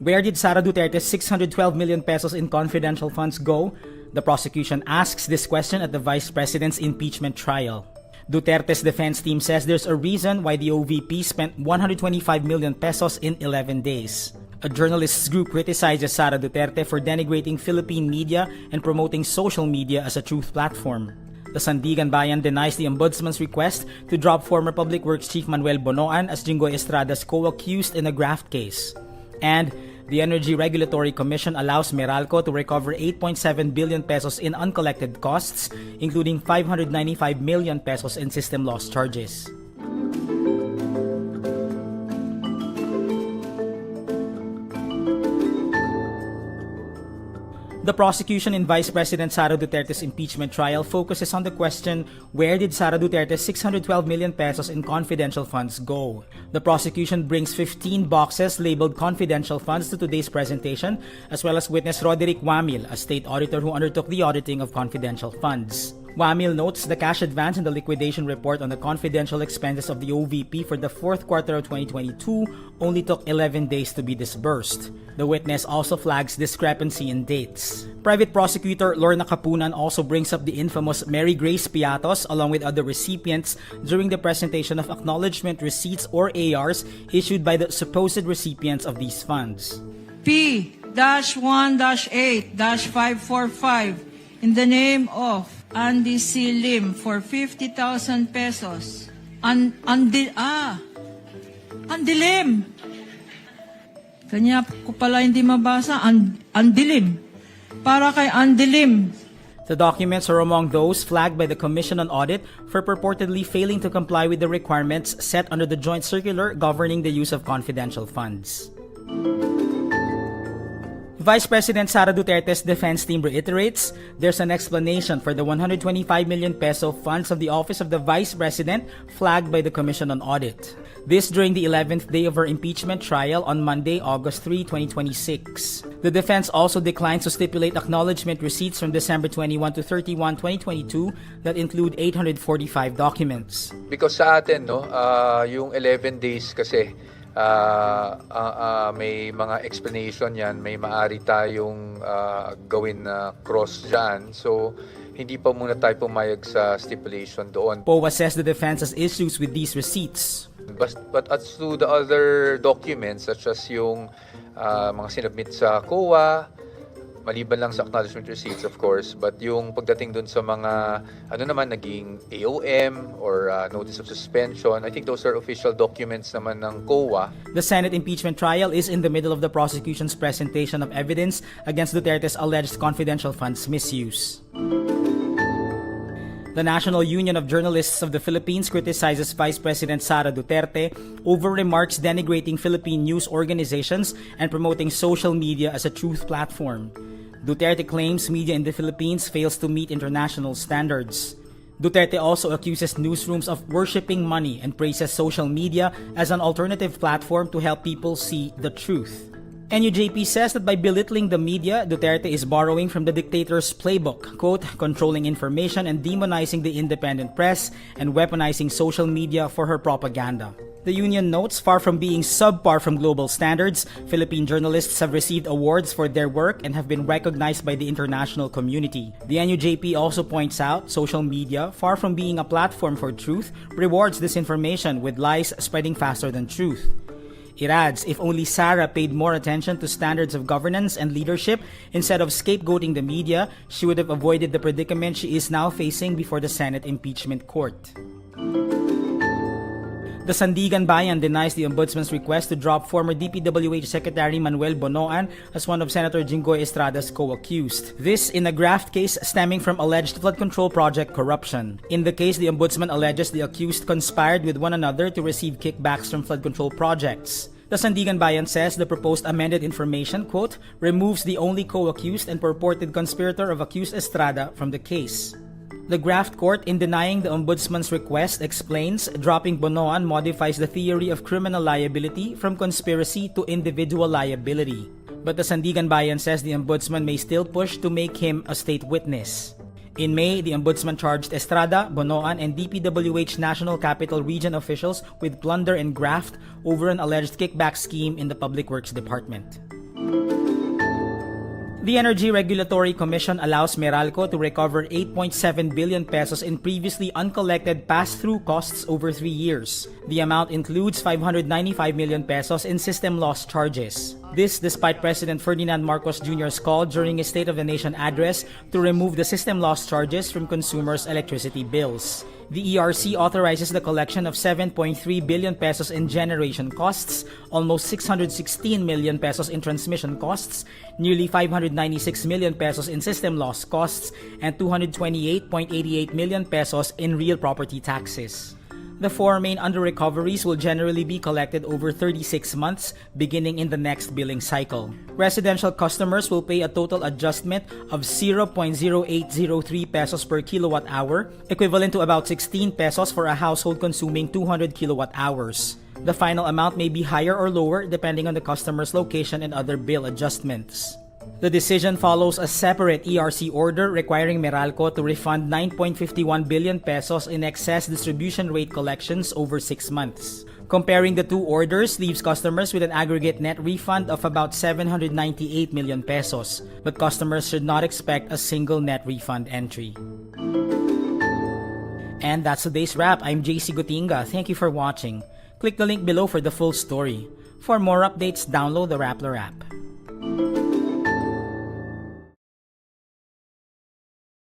Where did Sara Duterte's 612 million pesos in confidential funds go? The prosecution asks this question at the Vice President's impeachment trial. Duterte's defense team says there's a reason why the OVP spent 125 million pesos in 11 days. A journalists group criticizes Sara Duterte for denigrating Philippine media and promoting social media as a truth platform. The Sandiganbayan denies the Ombudsman's request to drop former Public Works Chief Manuel Bonoan as Jinggoy Estrada's co-accused in a graft case. And the Energy Regulatory Commission allows Meralco to recover 8.7 billion pesos in uncollected costs, including 595 million pesos in system loss charges. The prosecution in Vice President Sara Duterte's impeachment trial focuses on the question, where did Sara Duterte's 612 million pesos in confidential funds go? The prosecution brings 15 boxes labeled confidential funds to today's presentation, as well as witness Roderick Wamil, a state auditor who undertook the auditing of confidential funds. Wamil notes the cash advance in the liquidation report on the confidential expenses of the OVP for the fourth quarter of 2022 only took 11 days to be disbursed. The witness also flags discrepancy in dates. Private prosecutor Lorna Capunan also brings up the infamous Mary Grace Piatos along with other recipients during the presentation of acknowledgement receipts or ARs issued by the supposed recipients of these funds. P-1-8-545 in the name of Andy C. Lim for 50,000 pesos. Andilim. Kanya ko pala hindi mabasa. Andilim. Para kay Andilim. The documents are among those flagged by the Commission on Audit for purportedly failing to comply with the requirements set under the Joint Circular governing the use of confidential funds. Vice President Sara Duterte's defense team reiterates there's an explanation for the 125 million peso funds of the Office of the Vice President flagged by the Commission on Audit. This during the 11th day of her impeachment trial on Monday, August 3, 2026. The defense also declines to stipulate acknowledgement receipts from December 21 to 31, 2022 that include 845 documents. Because sa atin, yung 11 days kasi, may mga explanation yan, may maaari tayong gawin na cross dyan. So, hindi pa muna tayo pumayag sa stipulation doon. POA says the defense has issues with these receipts. But as to the other documents, such as yung mga sinubmit sa COA, maliban lang sa acknowledgement receipts, of course, but yung pagdating dun sa mga, naging AOM or notice of suspension, I think those are official documents naman ng COA. The Senate impeachment trial is in the middle of the prosecution's presentation of evidence against Duterte's alleged confidential funds misuse. The National Union of Journalists of the Philippines criticizes Vice President Sara Duterte over remarks denigrating Philippine news organizations and promoting social media as a truth platform. Duterte claims media in the Philippines fails to meet international standards. Duterte also accuses newsrooms of worshipping money and praises social media as an alternative platform to help people see the truth. NUJP says that by belittling the media, Duterte is borrowing from the dictator's playbook, quote, controlling information and demonizing the independent press and weaponizing social media for her propaganda. The union notes, far from being subpar from global standards, Philippine journalists have received awards for their work and have been recognized by the international community. The NUJP also points out social media, far from being a platform for truth, rewards disinformation with lies spreading faster than truth. It adds, if only Sara paid more attention to standards of governance and leadership instead of scapegoating the media, she would have avoided the predicament she is now facing before the Senate impeachment court. The Sandiganbayan denies the Ombudsman's request to drop former DPWH Secretary Manuel Bonoan as one of Senator Jinggoy Estrada's co-accused. This in a graft case stemming from alleged flood control project corruption. In the case, the Ombudsman alleges the accused conspired with one another to receive kickbacks from flood control projects. The Sandiganbayan says the proposed amended information, quote, removes the only co-accused and purported conspirator of accused Estrada from the case. The graft court, in denying the Ombudsman's request, explains dropping Bonoan modifies the theory of criminal liability from conspiracy to individual liability. But the Sandiganbayan says the Ombudsman may still push to make him a state witness. In May, the Ombudsman charged Estrada, Bonoan, and DPWH National Capital Region officials with plunder and graft over an alleged kickback scheme in the Public Works Department. The Energy Regulatory Commission allows Meralco to recover 8.7 billion pesos in previously uncollected pass-through costs over 3 years. The amount includes 595 million pesos in system loss charges. This despite President Ferdinand Marcos Jr.'s call during his State of the Nation address to remove the system loss charges from consumers' electricity bills. The ERC authorizes the collection of 7.3 billion pesos in generation costs, almost 616 million pesos in transmission costs, nearly 596 million pesos in system loss costs, and 228.88 million pesos in real property taxes. The 4 main under-recoveries will generally be collected over 36 months, beginning in the next billing cycle. Residential customers will pay a total adjustment of 0.0803 pesos per kilowatt hour, equivalent to about 16 pesos for a household consuming 200 kilowatt hours. The final amount may be higher or lower depending on the customer's location and other bill adjustments. The decision follows a separate ERC order requiring Meralco to refund 9.51 billion pesos in excess distribution rate collections over 6 months. Comparing the two orders leaves customers with an aggregate net refund of about 798 million pesos, but customers should not expect a single net refund entry. And that's today's wrap. I'm JC Gutinga. Thank you for watching. Click the link below for the full story. For more updates, download the Rappler app.